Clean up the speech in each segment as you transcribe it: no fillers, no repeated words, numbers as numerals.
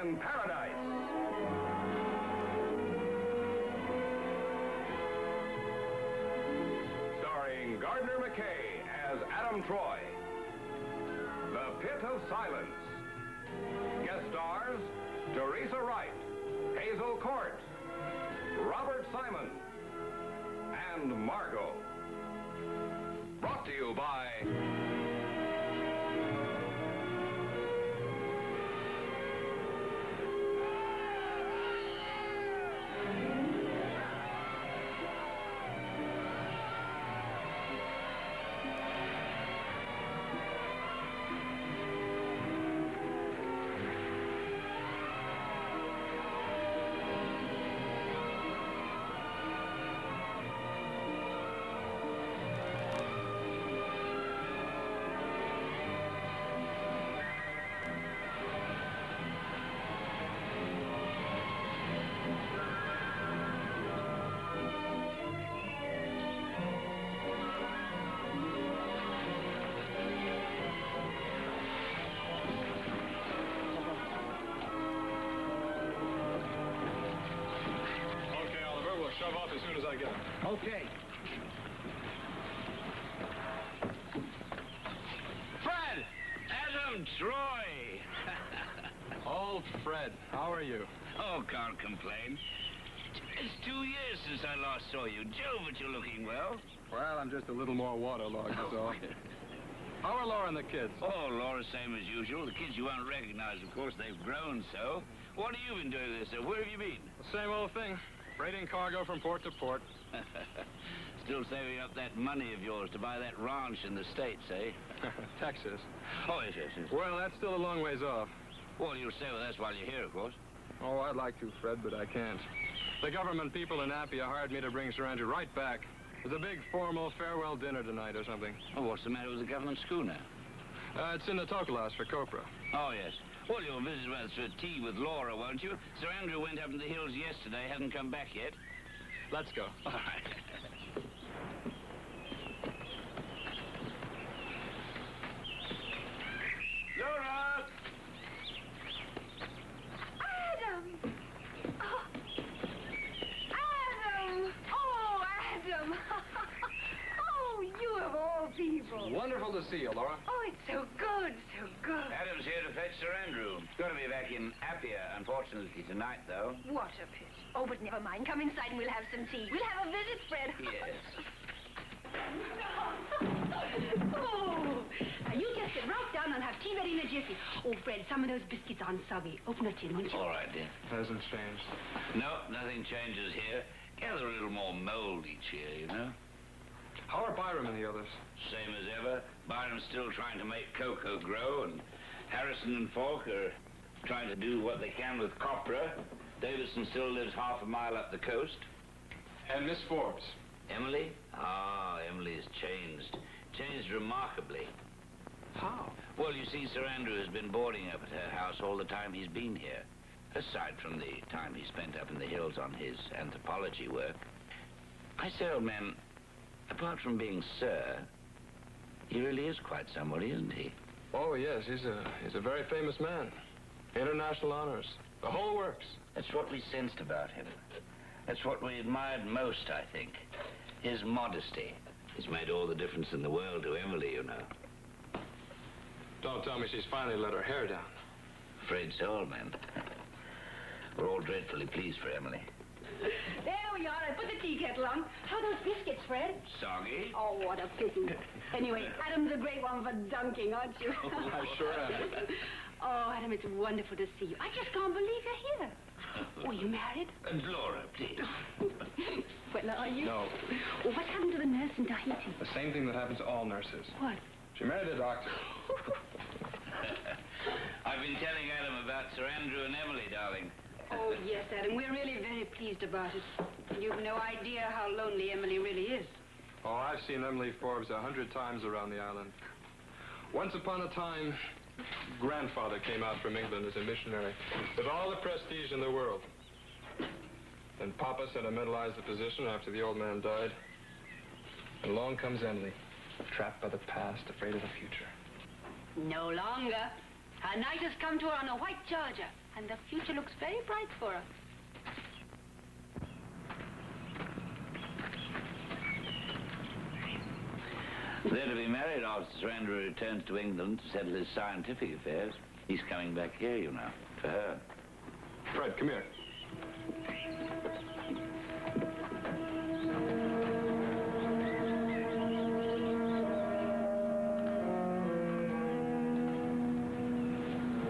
in Paradise. Starring Gardner McKay as Adam Troy. The Pit of Silence. Guest stars, Teresa Wright, Hazel Court, Robert Simon, and Margot. Brought to you by... Shove off as soon as I get it. Okay. Fred! Adam Troy! Old Fred, how are you? Oh, can't complain. It's 2 years since I last saw you. Jove, but you're looking well. Well, I'm just a little more waterlogged, that's all. How are Laura and the kids? Oh, Laura, same as usual. The kids you won't recognize, of course. They've grown so. What have you been doing this? Where have you been? The same old thing. Freighting cargo from port to port. Still saving up that money of yours to buy that ranch in the States, eh? Texas. Oh, yes. Well, that's still a long ways off. Well, you'll stay with us while you're here, of course. Oh, I'd like to, Fred, but I can't. The government people in Appia hired me to bring Sir Andrew right back. There's a big formal farewell dinner tonight or something. Oh, what's the matter with the government schooner? It's in the Tokelas for Copra. Oh, yes. Well, you'll visit us for tea with Laura, won't you? Sir Andrew went up in the hills yesterday, hasn't come back yet. Let's go. All right. Laura! Adam! Oh, Adam! Oh, Adam! Oh, you of all people. Wonderful to see you, Laura. Oh, it's so good, so good. Adam's here to fetch Sir Andrew. He's got to be back in Appia, unfortunately, tonight, though. What a pity. Oh, but never mind. Come inside and we'll have some tea. We'll have a visit, Fred. Yes. Oh, now you just sit right down and have tea ready in a jiffy. Oh, Fred, some of those biscuits aren't soggy. Open a tin, won't you? All right, dear. Hasn't changed. No, nothing changes here. Gather a little more mold each year, you know. How are Byram and the others? Same as ever. Byram's still trying to make cocoa grow, and Harrison and Falk are trying to do what they can with copra. Davison still lives half a mile up the coast. And Miss Forbes? Emily? Ah, Emily's changed. Changed remarkably. How? Well, you see, Sir Andrew has been boarding up at her house all the time he's been here. Aside from the time he spent up in the hills on his anthropology work. I say, old man, apart from being Sir, he really is quite somebody, isn't he? Oh, yes, he's a very famous man. International honors. The whole works. That's what we sensed about him. That's what we admired most, I think. His modesty. It's made all the difference in the world to Emily, you know. Don't tell me she's finally let her hair down. Afraid so, old man. We're all dreadfully pleased for Emily. There we are. I put the tea kettle on. How are those biscuits, Fred? Soggy? Oh, what a pity. Anyway, Adam's a great one for dunking, aren't you? Oh, I sure am. Oh, Adam, it's wonderful to see you. I just can't believe you're here. Oh, you married? And Laura, please. Well, are you? No. Oh, what happened to the nurse in Tahiti? The same thing that happens to all nurses. What? She married a doctor. I've been telling Adam about Sir Andrew and Emily, darling. Oh, yes, Adam. We're really very pleased about it. You've no idea how lonely Emily really is. Oh, I've seen Emily Forbes 100 times around the island. Once upon a time, grandfather came out from England as a missionary with all the prestige in the world. Then Papa sentimentalized the position after the old man died. And along comes Emily, trapped by the past, afraid of the future. No longer. Her night has come to her on a white charger, and the future looks very bright for her. They're to be married after Sir Andrew returns to England to settle his scientific affairs. He's coming back here, you know, for her. Fred, come here.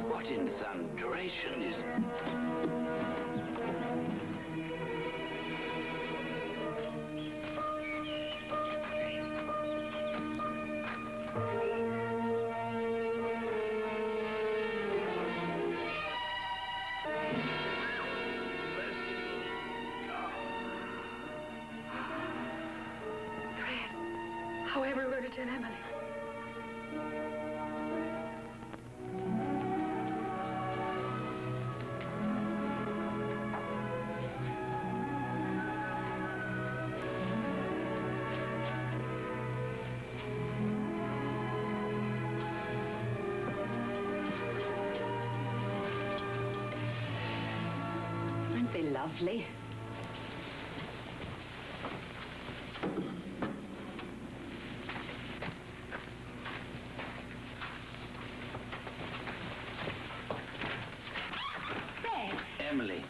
What in thunderation is... However, we're to tell Emily. Aren't they lovely? Emily,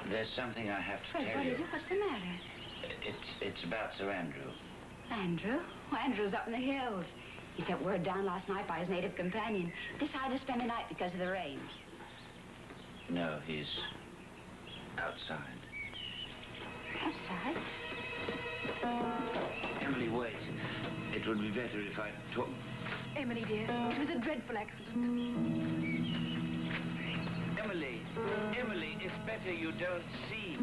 there's something I have to Fred, tell what you. is it? What's the matter? It's about Sir Andrew. Andrew? Well, Andrew's up in the hills. He sent word down last night by his native companion. Decided to spend the night because of the rain. No, he's outside. Outside? Emily, wait. It would be better if I talk... Emily, dear, it was a dreadful accident. Emily, it's better you don't see.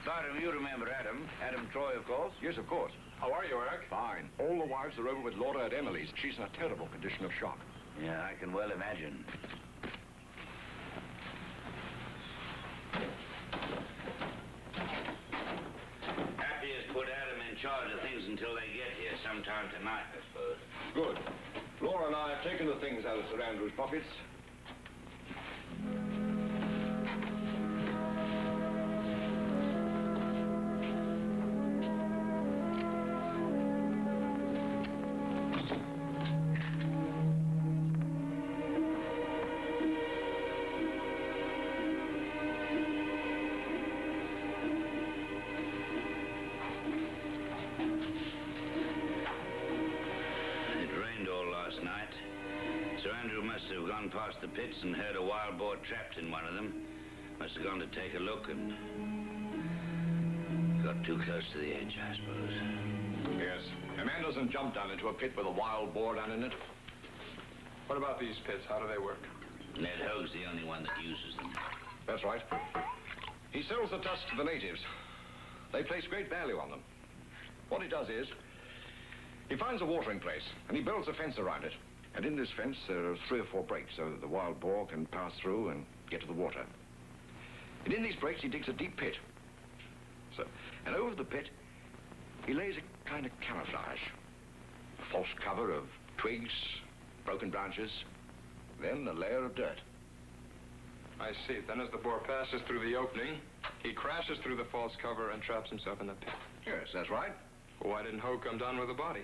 Byron, you remember Adam. Adam Troy, of course. Yes, of course. How are you, Eric? Fine. All the wives are over with Laura at Emily's. She's in a terrible condition of shock. Yeah, I can well imagine. Happy has put Adam in charge of things until they get here sometime tonight, I suppose. Good. Laura and I have taken the things out of Sir Andrew's pockets. Past the pits and heard a wild boar trapped in one of them. Must have gone to take a look and got too close to the edge, I suppose. Yes. A man doesn't jump down into a pit with a wild boar down in it. What about these pits? How do they work? Ned Hoag's the only one that uses them. That's right. He sells the tusks to the natives. They place great value on them. What he does is, he finds a watering place and he builds a fence around it. And in this fence, there are 3 or 4 breaks so that the wild boar can pass through and get to the water. And in these breaks, he digs a deep pit. And over the pit, he lays a kind of camouflage. A false cover of twigs, broken branches, then a layer of dirt. I see. Then as the boar passes through the opening, he crashes through the false cover and traps himself in the pit. Yes, that's right. Well, why didn't Hoag come down with the body?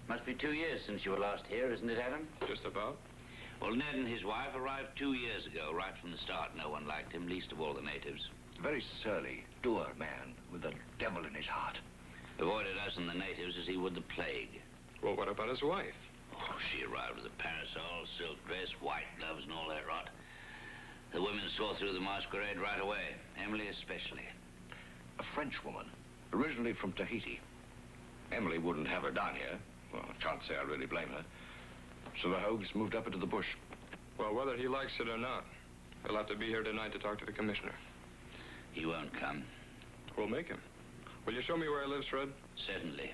Must be 2 years since you were last here, isn't it, Adam? Just about. Well, Ned and his wife arrived 2 years ago. Right from the start, no one liked him, least of all the natives. A very surly, dour man with the devil in his heart. Avoided us and the natives as he would the plague. Well, what about his wife? Oh, she arrived with a parasol, silk dress, white gloves, and all that rot. The women saw through the masquerade right away, Emily especially. A French woman, originally from Tahiti. Emily wouldn't have her down here. Well, I can't say I really blame her. So the Hogues moved up into the bush. Well, whether he likes it or not, he'll have to be here tonight to talk to the commissioner. He won't come. We'll make him. Will you show me where he lives, Fred? Certainly.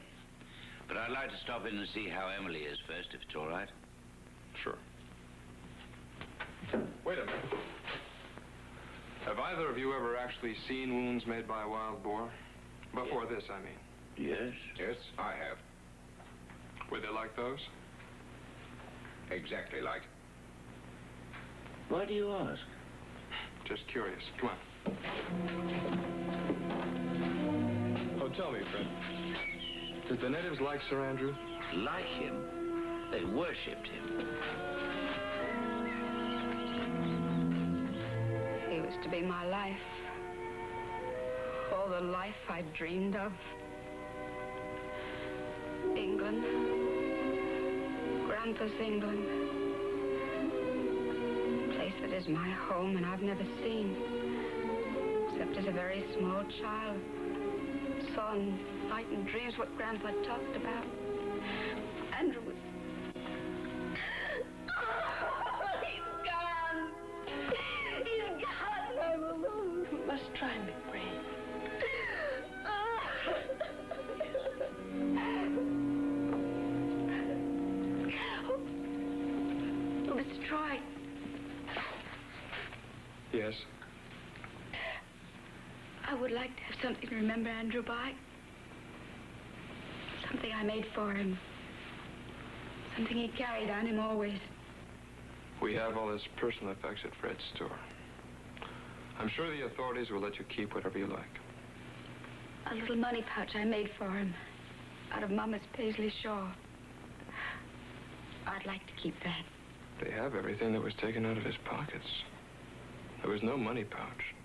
But I'd like to stop in and see how Emily is first, if it's all right. Sure. Wait a minute. Have either of you ever actually seen wounds made by a wild boar? Before this, I mean. Yes? Yes, I have. Were they like those? Exactly like. Why do you ask? Just curious. Come on. Oh, tell me, Fred. Did the natives like Sir Andrew? Like him? They worshipped him. He was to be my life. All the life I dreamed of. England. Grandpa's England. A place that is my home and I've never seen. Except as a very small child. Saw in night and dreams what Grandpa talked about. Andrew was... Oh, he's gone. He's gone. I'm alone. We must try and be brave. Oh, Mr. Troy. Yes. I would like to have something to remember Andrew by. Something I made for him. Something he carried on him always. We have all his personal effects at Fred's store. I'm sure the authorities will let you keep whatever you like. A little money pouch I made for him. Out of Mama's paisley shawl. I'd like to keep that. They have everything that was taken out of his pockets. There was no money pouch.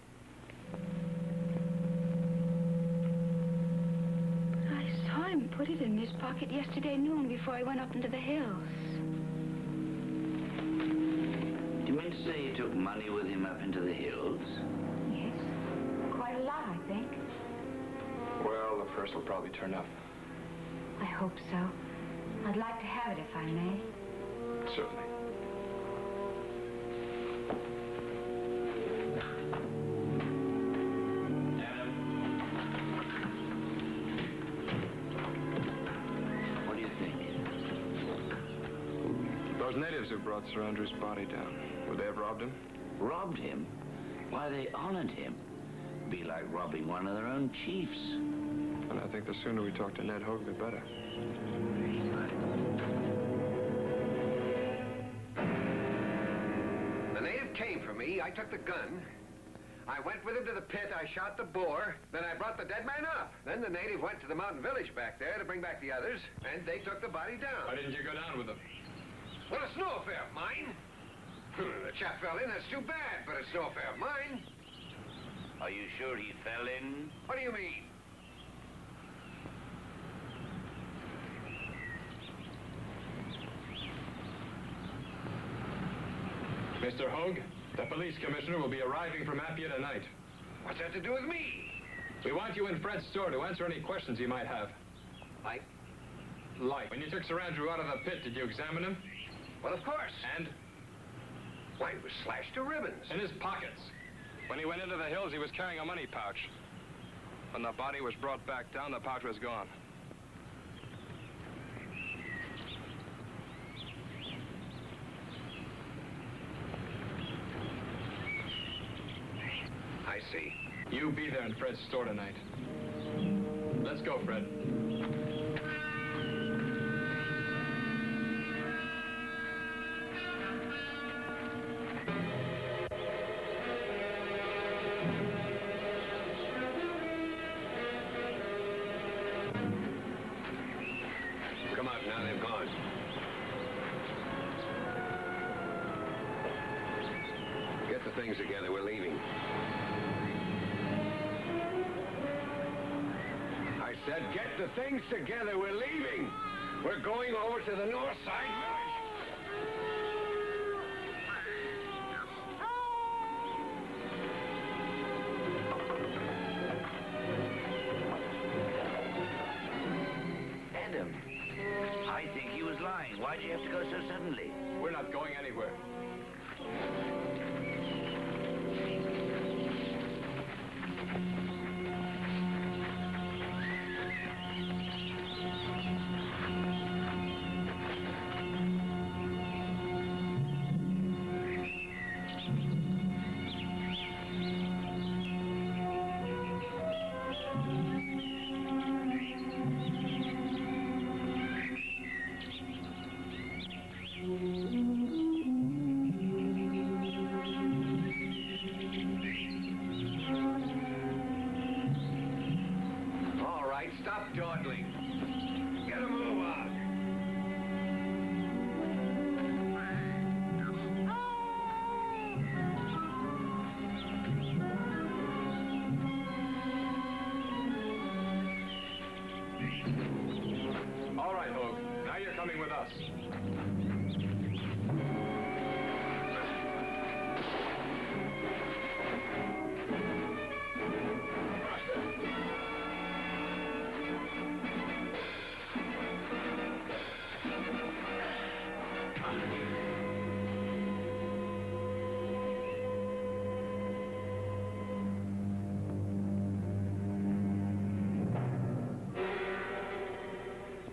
I saw him put it in his pocket yesterday noon before he went up into the hills. Do you mean to say he took money with him up into the hills? Yes. Quite a lot, I think. Well, the first will probably turn up. I hope so. I'd like to have it if I may. Certainly. What do you think? Those natives who brought Sir Andrew's body down, would they have robbed him? Robbed him? Why, they honored him. Be like robbing one of their own chiefs. And I think the sooner we talk to Ned Hogue, the better. The native came for me. I took the gun. I went with him to the pit. I shot the boar. Then I brought the dead man up. Then the native went to the mountain village back there to bring back the others, and they took the body down. Why didn't you go down with them? Well, it's no affair of mine. The chap fell in. That's too bad, but it's no affair of mine. Are you sure he fell in? What do you mean? Mr. Hogue, the police commissioner will be arriving from Appia tonight. What's that to do with me? We want you in Fred's store to answer any questions he might have. Like? Like, when you took Sir Andrew out of the pit, did you examine him? Well, of course. And? Why, it was slashed to ribbons. In his pockets. When he went into the hills, he was carrying a money pouch. When the body was brought back down, the pouch was gone. I see. You be there in Fred's store tonight. Let's go, Fred. Come out now, they've gone. things together. We're leaving. I said, get the things together. We're leaving. We're going over to the north side village. Adam, I think he was lying. Why did you have to go so suddenly? We're not going anywhere. All right, stop dawdling. Get a move on. All right, Hogue. Now you're coming with us.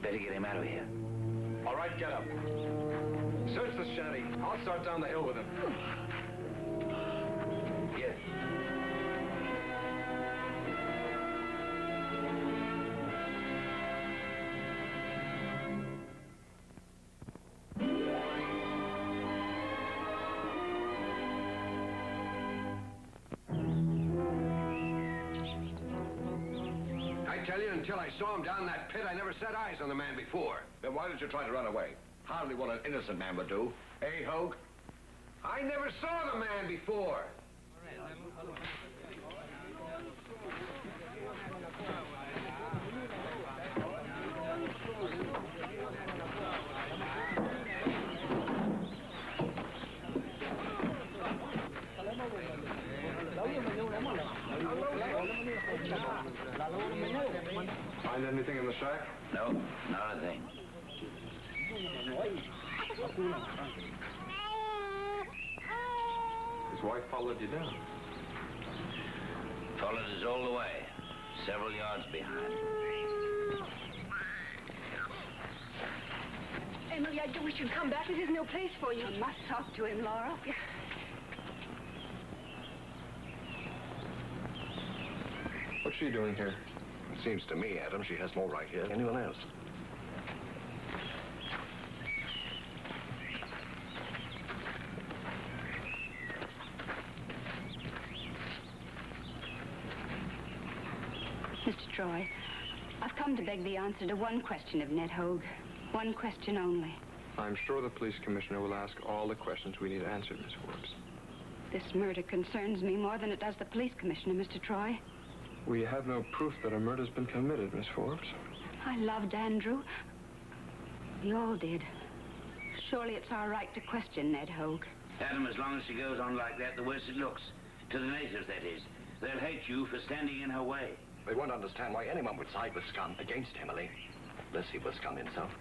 Better get him out of here. All right, get up. Search the shanty. I'll start down the hill with him. Here. I tell you, until I saw him down that pit, I never set eyes on the man before. Then why did you try to run away? Hardly what an innocent man would do. Eh, Hogue? I never saw the man before. Find anything in the shack? No, not a thing. His wife followed you down. Followed us all the way. Several yards behind. Emily, I do wish you'd come back. This is no place for you. I must talk to him, Laura. What's she doing here? It seems to me, Adam, she has more right here than anyone else. Mr. Troy, I've come to beg the answer to one question of Ned Hogue. One question only. I'm sure the police commissioner will ask all the questions we need answered, Miss Forbes. This murder concerns me more than it does the police commissioner, Mr. Troy. We have no proof that a murder's been committed, Miss Forbes. I loved Andrew. We all did. Surely it's our right to question Ned Hogue. Adam, as long as she goes on like that, the worse it looks. To the natives, that is. They'll hate you for standing in her way. They won't understand why anyone would side with Scum against Emily, unless he was Scum himself.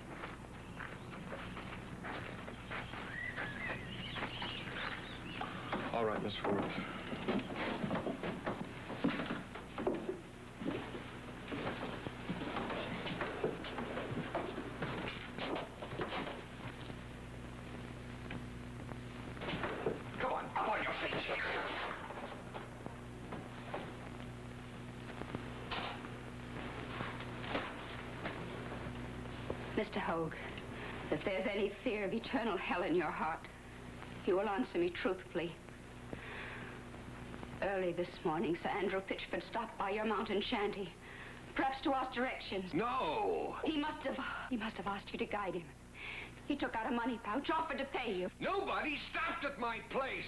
All right, Miss Forbes. Come on, up on your feet. Mr. Hogue, if there's any fear of eternal hell in your heart, you will answer me truthfully. Early this morning, Sir Andrew Pitchford stopped by your mountain shanty, perhaps to ask directions. No! He must have asked you to guide him. He took out a money pouch, offered to pay you. Nobody stopped at my place!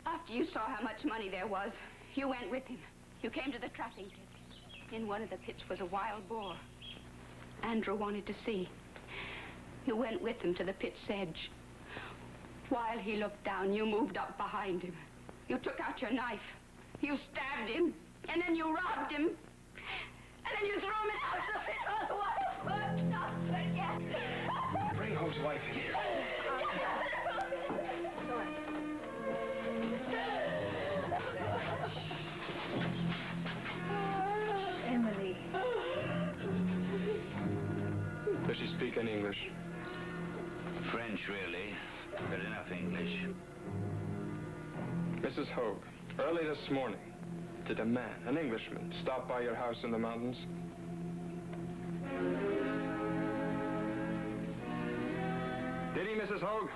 After you saw how much money there was, you went with him. You came to the trapping pit. In one of the pits was a wild boar. Andrew wanted to see. You went with him to the pit's edge. While he looked down, you moved up behind him. You took out your knife. You stabbed him. And then you robbed him. And then you threw him out of the pit. Oh, what a fucked up forget. Bring Hope's wife in here. Emily. Does she speak any English? French, really, but enough English. Mrs. Hogue, early this morning, did a man, an Englishman, stop by your house in the mountains? Did he, Mrs. Hogue?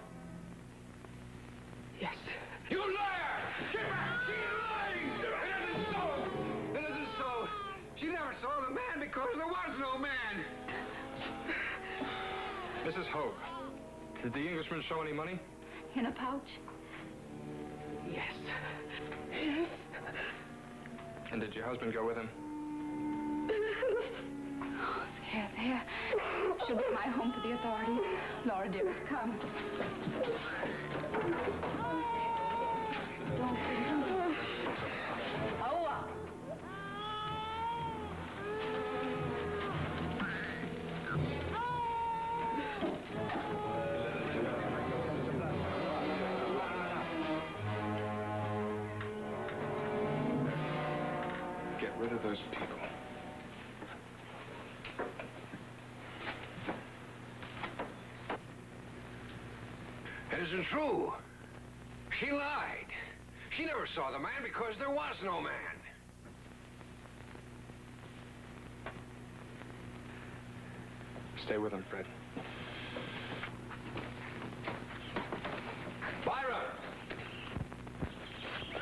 Yes. You liar! Get back! She's lying! It isn't so! It isn't so! She never saw the man because there was no man! Mrs. Hogue, did the Englishman show any money? In a pouch? Yes. Yes. And did your husband go with him? There. She'll get my home to the authorities. Laura, dearest, come. Oh. Get rid of those people. It isn't true. She lied. She never saw the man because there was no man. Stay with him, Fred. Byron!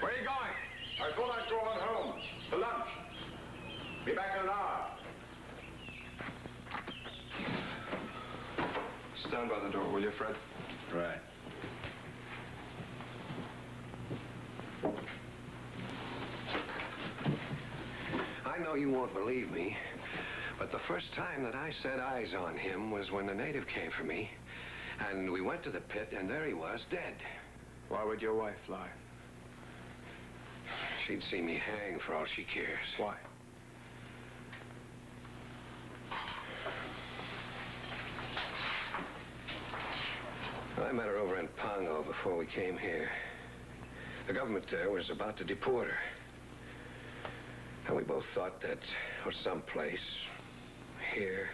Where are you going? I thought I'd go on home. For lunch. Be back in an hour. Stand by the door, will you, Fred? Right. I know you won't believe me, but the first time that I set eyes on him was when the native came for me, and we went to the pit, and there he was, dead. Why would your wife lie? She'd see me hang for all she cares. Why? I met her over in Pongo before we came here. The government there was about to deport her. And we both thought that, or someplace here,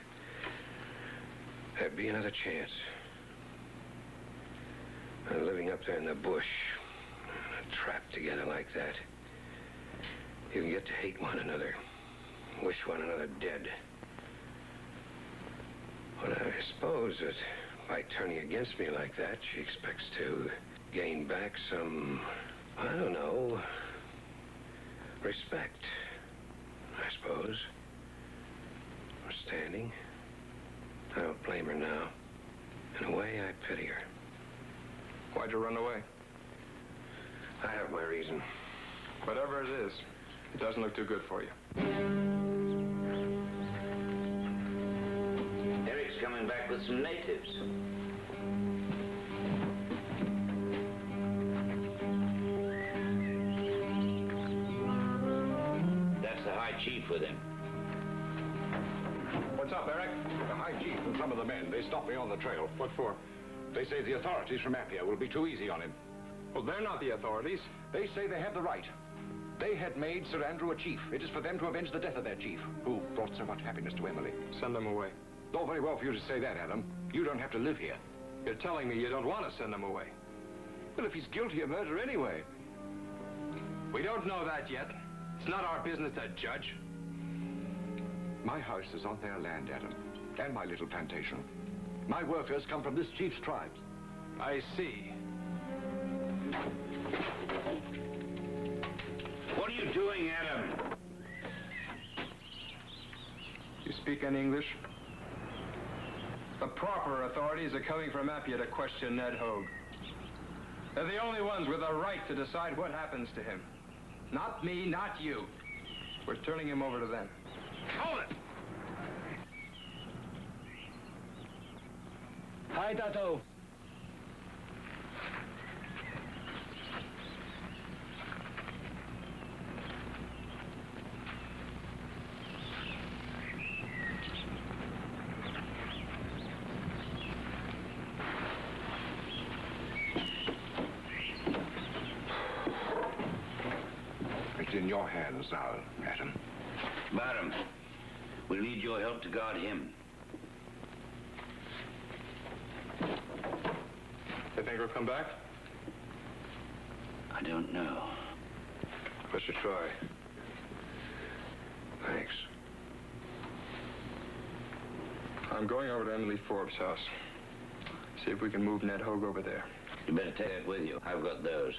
there'd be another chance. And living up there in the bush, trapped together like that, you can get to hate one another, wish one another dead. Well, I suppose that by turning against me like that, she expects to gain back some, I don't know, respect, I suppose. Or standing. I don't blame her now. In a way, I pity her. Why'd you run away? I have my reason. Whatever it is, it doesn't look too good for you. Eric's coming back with some natives. That's the High Chief with him. What's up, Eric? The High Chief and some of the men, they stopped me on the trail. What for? They say the authorities from Appia will be too easy on him. Well, they're not the authorities. They say they have the right. They had made Sir Andrew a chief. It is for them to avenge the death of their chief, who brought so much happiness to Emily. Send them away. All very well for you to say that, Adam. You don't have to live here. You're telling me you don't want to send them away. Well, if he's guilty of murder anyway. We don't know that yet. It's not our business to judge. My house is on their land, Adam, and my little plantation. My workers come from this chief's tribes. I see. What are you doing, Adam? You speak any English? The proper authorities are coming from Appia to question Ned Hogue. They're the only ones with a right to decide what happens to him. Not me, not you. We're turning him over to them. Hold it! Hi, Tato. It's in your hands now, Adam. Barham, we'll need your help to guard him. They think he'll come back? I don't know. Mr. Troy. Thanks. I'm going over to Emily Forbes' house. See if we can move Ned Hogue over there. You better take it with you. I've got those.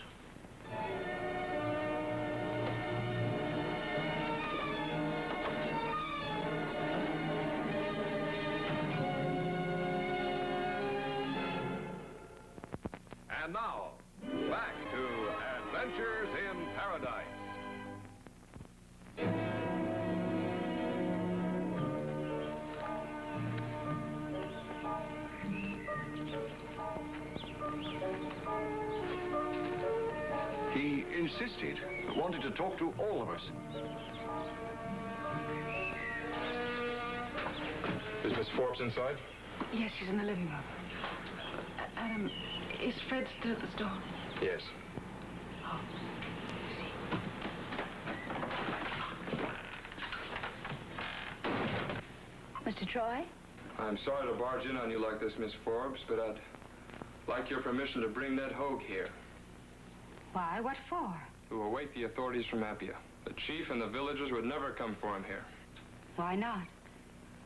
And now, back to Adventures in Paradise. He insisted, wanted to talk to all of us. Is Miss Forbes inside? Yes, she's in the living room. Adam, is Fred still at the store? Yes. Oh. Mr. Troy? I'm sorry to barge in on you like this, Miss Forbes, but I'd like your permission to bring Ned Hogue here Why? What for? to await the authorities from Appia. The chief and the villagers would never come for him here. Why not?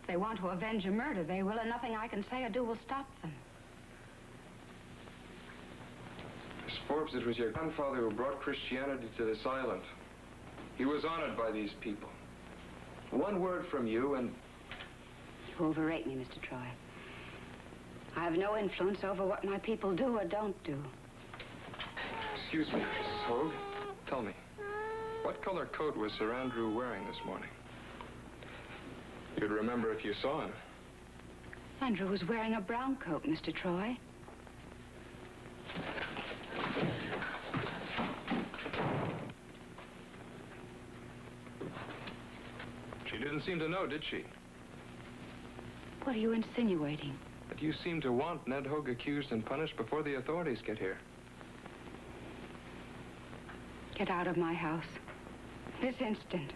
If they want to avenge a murder, they will, and nothing I can say or do will stop them. Miss Forbes, it was your grandfather who brought Christianity to this island. He was honored by these people. One word from you and... You overrate me, Mr. Troy. I have no influence over what my people do or don't do. Excuse me, Mrs. Hogue. Tell me, what color coat was Sir Andrew wearing this morning? You'd remember if you saw him. Andrew was wearing a brown coat, Mr. Troy. She didn't seem to know, did she? What are you insinuating? That you seem to want Ned Hogue accused and punished before the authorities get here. Get out of my house. This instant.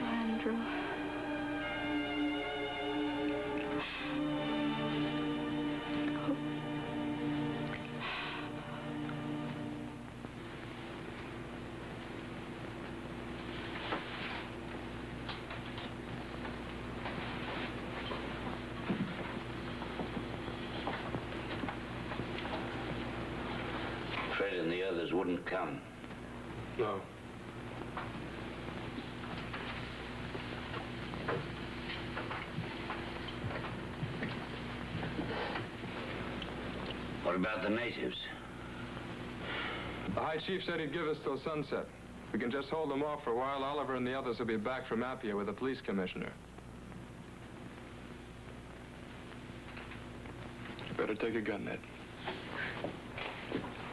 Andrew. Fred and the others wouldn't come. No. What about the natives? The High Chief said he'd give us till sunset. We can just hold them off for a while. Oliver and the others will be back from Appia with the police commissioner. You better take a gun, Ned.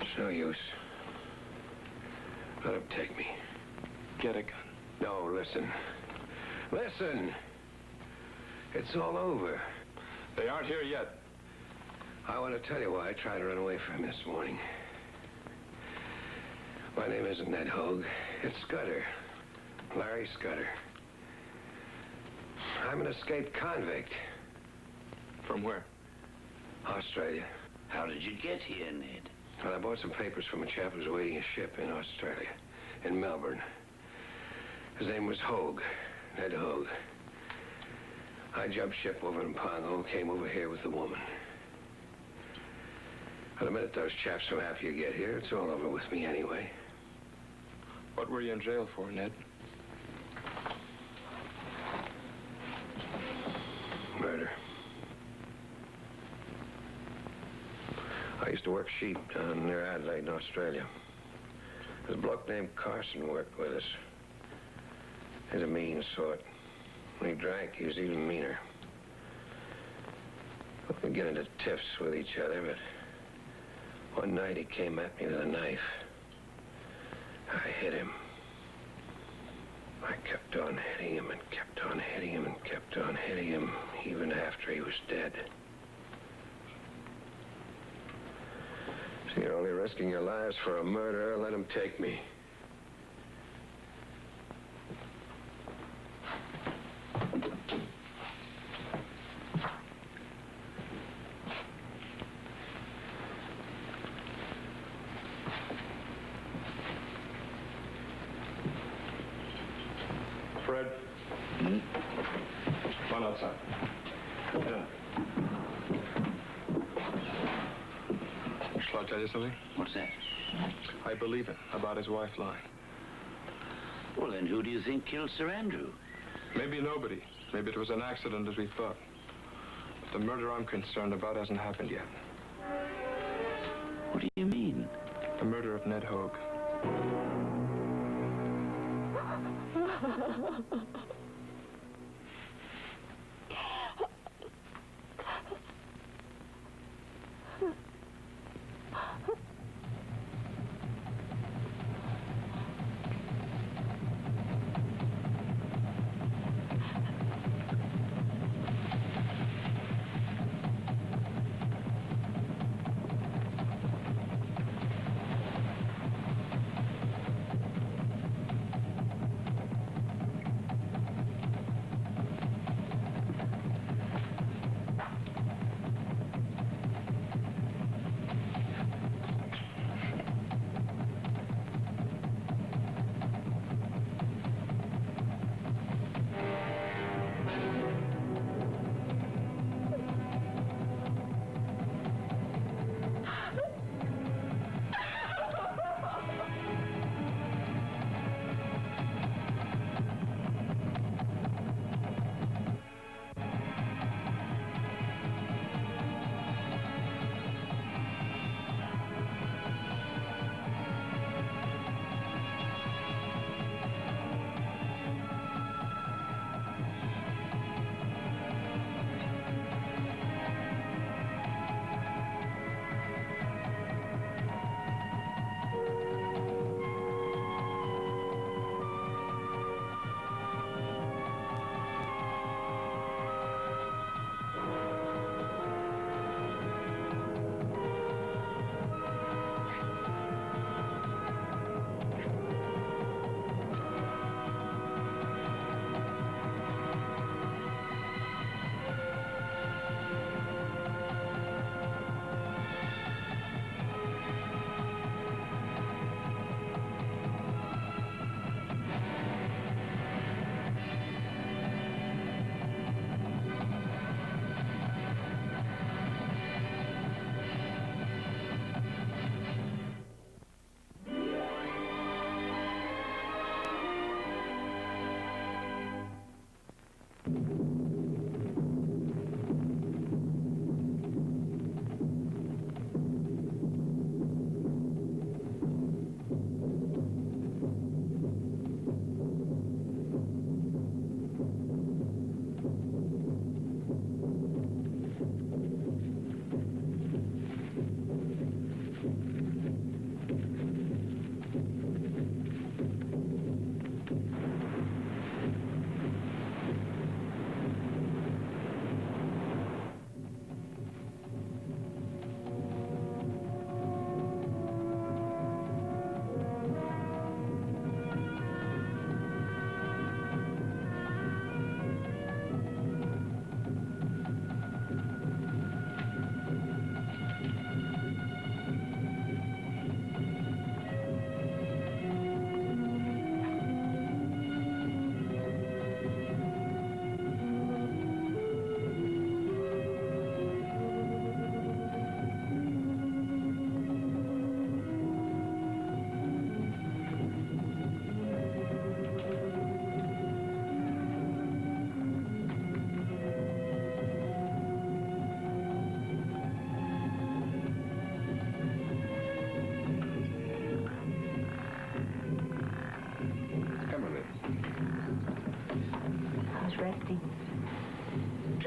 It's no use. Let him take me. Get a gun. No, listen. Listen! It's all over. They aren't here yet. I want to tell you why I tried to run away from him this morning. My name isn't Ned Hogue. It's Scudder. Larry Scudder. I'm an escaped convict. From where? Australia. How did you get here, Ned? Well, I bought some papers from a chap who was waiting a ship in Australia, in Melbourne. His name was Hogue, Ned Hogue. I jumped ship over in Pongo, came over here with the woman. And the minute those chaps are happy you get here, it's all over with me anyway. What were you in jail for, Ned? Murder. I used to work sheep down near Adelaide in Australia. There's a bloke named Carson worked with us. He's a mean sort. When he drank, he was even meaner. We get into tiffs with each other, but one night he came at me with a knife. I hit him. I kept on hitting him and kept on hitting him and kept on hitting him, even after he was dead. So you're only risking your lives for a murderer? Let him take me. Fred? Come on outside. Yeah. Shall I tell you something? What's that? I believe it, about his wife lying. Well, then who do you think killed Sir Andrew? Maybe nobody. Maybe it was an accident as we thought. But the murder I'm concerned about hasn't happened yet. What do you mean? The murder of Ned Hogue.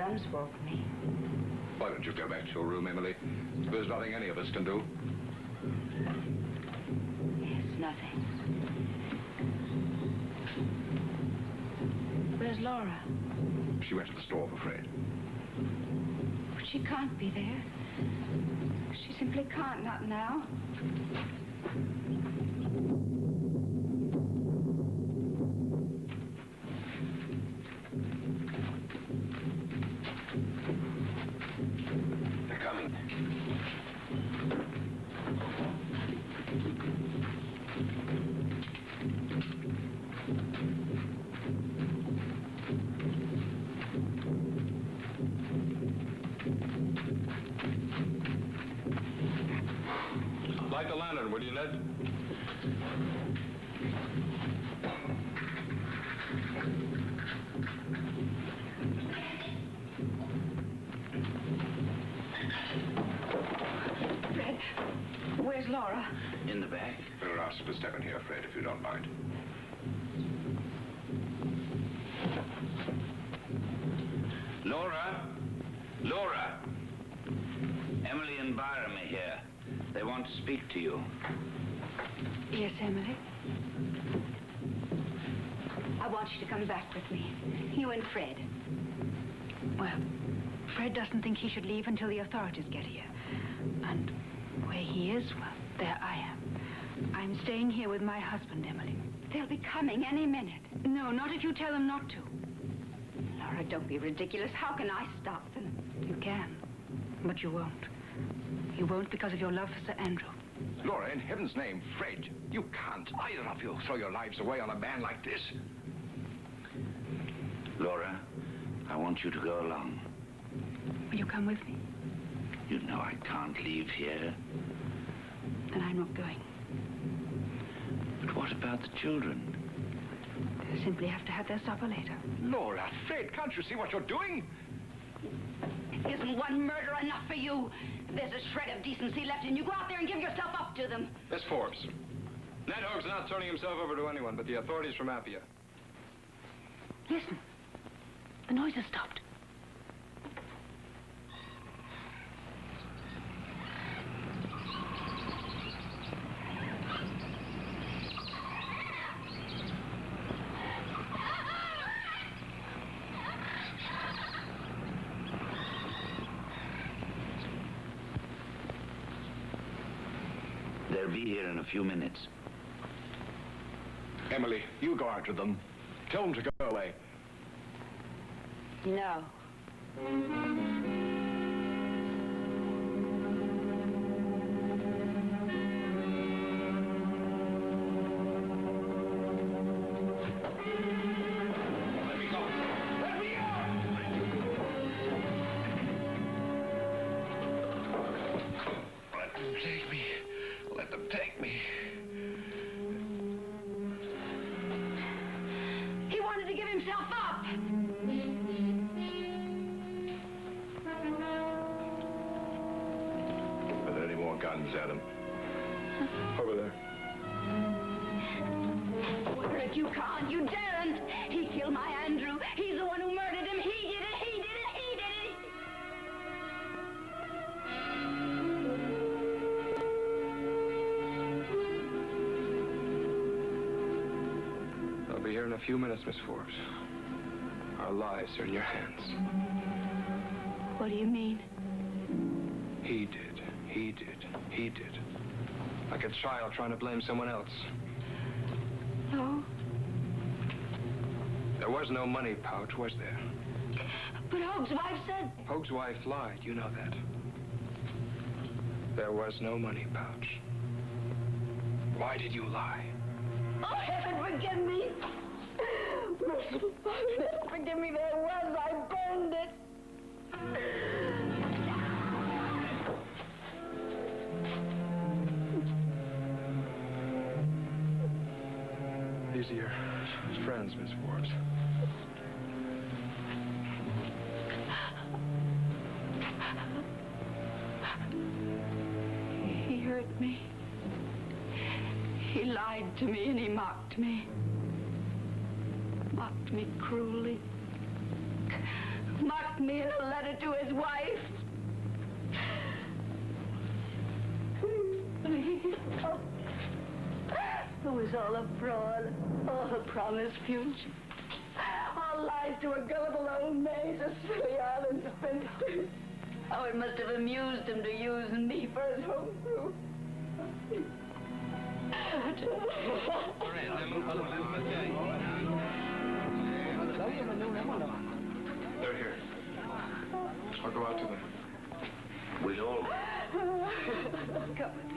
done spoke for me. Why don't you go back to your room, Emily? There's nothing any of us can do. Yes, nothing. Where's Laura? She went to the store for Fred. But she can't be there. She simply can't, not now. They're coming. Light the lantern, will you, Ned? Fred, where's Laura? In the back. Better ask her to step in here, Fred, if you don't mind. Laura? Laura? Emily and Byram are here. They want to speak to you. Yes, Emily. I want you to come back with me. You and Fred. Well, Fred doesn't think he should leave until the authorities get here. And where he is, well, there I am. I'm staying here with my husband, Emily. They'll be coming any minute. No, not if you tell them not to. Laura, don't be ridiculous. How can I stop them? You can, but you won't. You won't because of your love for Sir Andrew. Laura, in heaven's name, Fred, you can't, either of you, throw your lives away on a man like this. Laura, I want you to go along. Will you come with me? You know I can't leave here. Then I'm not going. But what about the children? They'll simply have to have their supper later. Laura, Fred, can't you see what you're doing? Isn't one murder enough for you? There's a shred of decency left in you. Go out there and give yourself up to them. Miss Forbes. Ned Hoag's not turning himself over to anyone but the authorities from Appia. Listen. The noise has stopped. They'll be here in a few minutes. Emily, you go out to them. Tell them to go away. No. Let me go. Let me go! Let them take me. Let them take me. He wanted to give himself up. Are there any more guns, Adam? Over there. Order it, you can't. You daren't. He killed my Andrew. He's the one who murdered him. He did it. He did it. He did it. I'll be here in a few minutes, Miss Forbes. Our lives are in your hands. What do you mean? He did. He did. He did. Like a child trying to blame someone else. No. There was no money pouch, was there? But Hoag's wife said... Hoag's wife lied. You know that. There was no money pouch. Why did you lie? Oh, heaven, forgive me. Merciful Father, forgive me. There was. I burned it. These are your friends, Miss Forbes. He hurt me. He lied to me and he mocked me. Mocked me cruelly. mocked me in a letter to his wife. It was all a fraud, all a promised future. All lies to a gullible old maid, a silly island spinster. Oh, it must have amused him to use me for his home crew. They're here. I'll go out to them. We all... Come with me.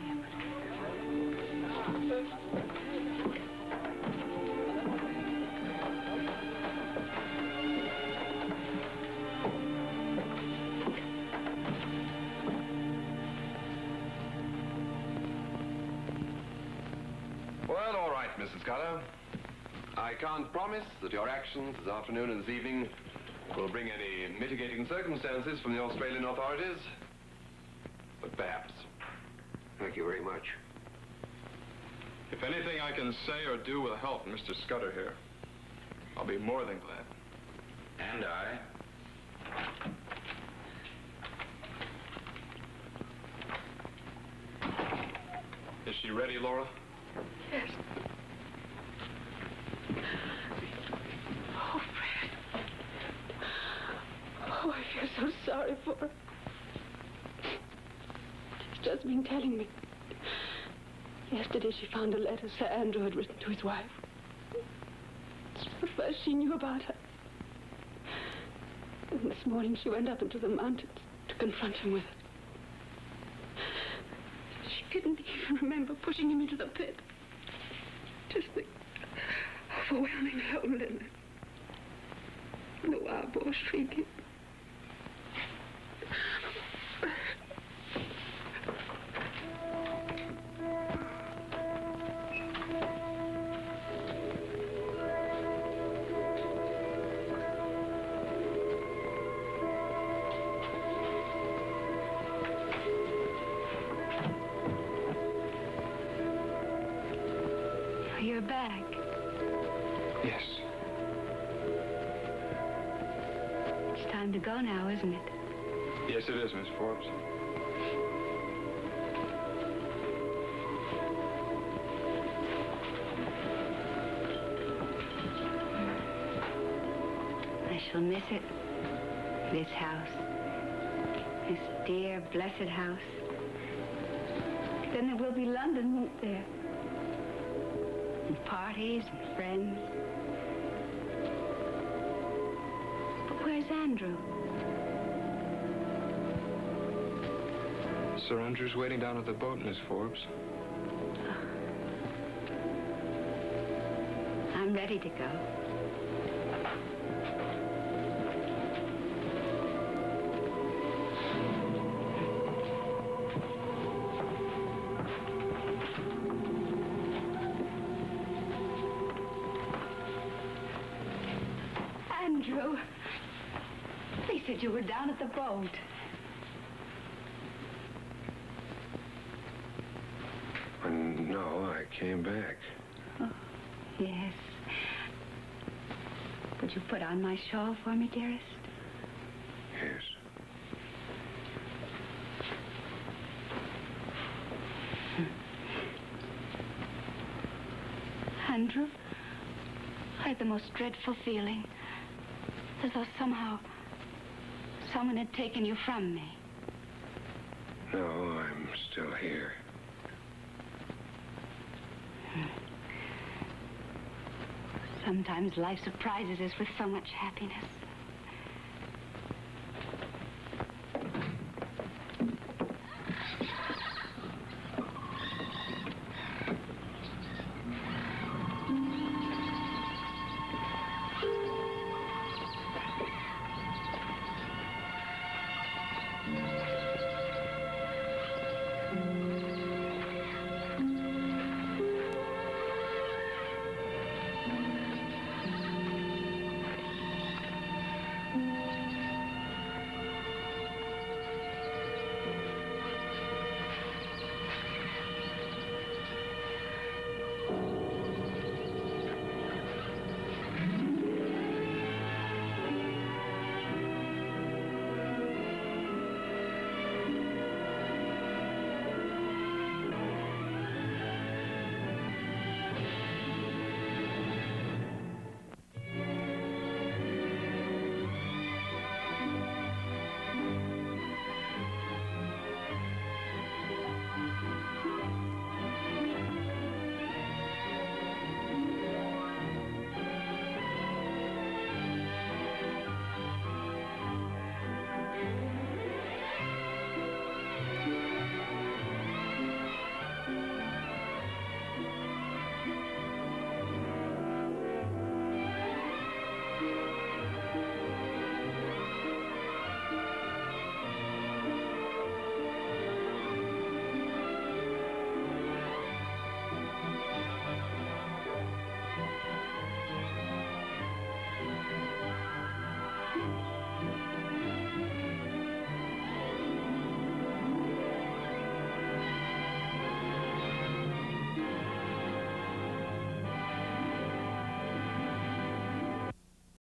Well, all right, Mrs. Scudder. I can't promise that your actions this afternoon and this evening will bring any mitigating circumstances from the Australian authorities. But perhaps. Thank you very much. If anything I can say or do will help Mr. Scudder here, I'll be more than glad. And I. Is she ready, Laura? Yes. Oh, Fred. Oh, I feel so sorry for her. She's just been telling me. Yesterday she found a letter Sir Andrew had written to his wife. It's the first she knew about her. And this morning she went up into the mountains to confront him with it. She didn't even remember pushing him into the pit. Just the overwhelming loneliness. The wild boar shrieking. You're back. Yes. It's time to go now, isn't it? Yes, it is, Miss Forbes. I shall miss it. This house. This dear, blessed house. Then there will be London, won't there? And parties and friends. But where's Andrew? Sir Andrew's waiting down at the boat, Miss Forbes. I'm ready to go. Andrew, they said you were down at the boat. No, I came back. Oh, yes. Would you put on my shawl for me, dearest? Yes. Andrew, I had the most dreadful feeling. As though somehow someone had taken you from me. No, I'm still here. Sometimes life surprises us with so much happiness.